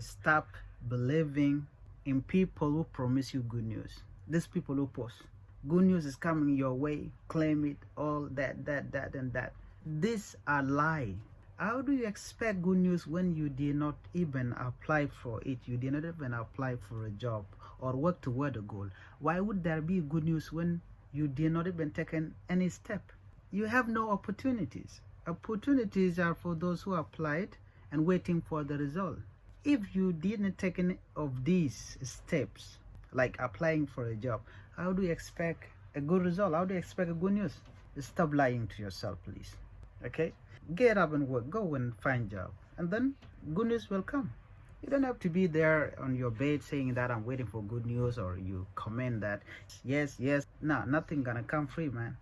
Stop believing in people who promise you good news. These people who post good news is coming your way, claim it, all that, and that. These are lie. How do you expect good news when you did not even apply for it? You did not even apply for a job or work toward a goal. Why would there be good news when you did not even take any step? You have no opportunities. Opportunities are for those who applied and waiting for the result. If you didn't take any of these steps, like applying for a job, how do you expect a good result? How do you expect a good news? Stop lying to yourself, please. Okay, get up and work, go and find job, and then good news will come. You don't have to be there on your bed saying that I'm waiting for good news, or you comment that yes, no, nothing gonna come free, man.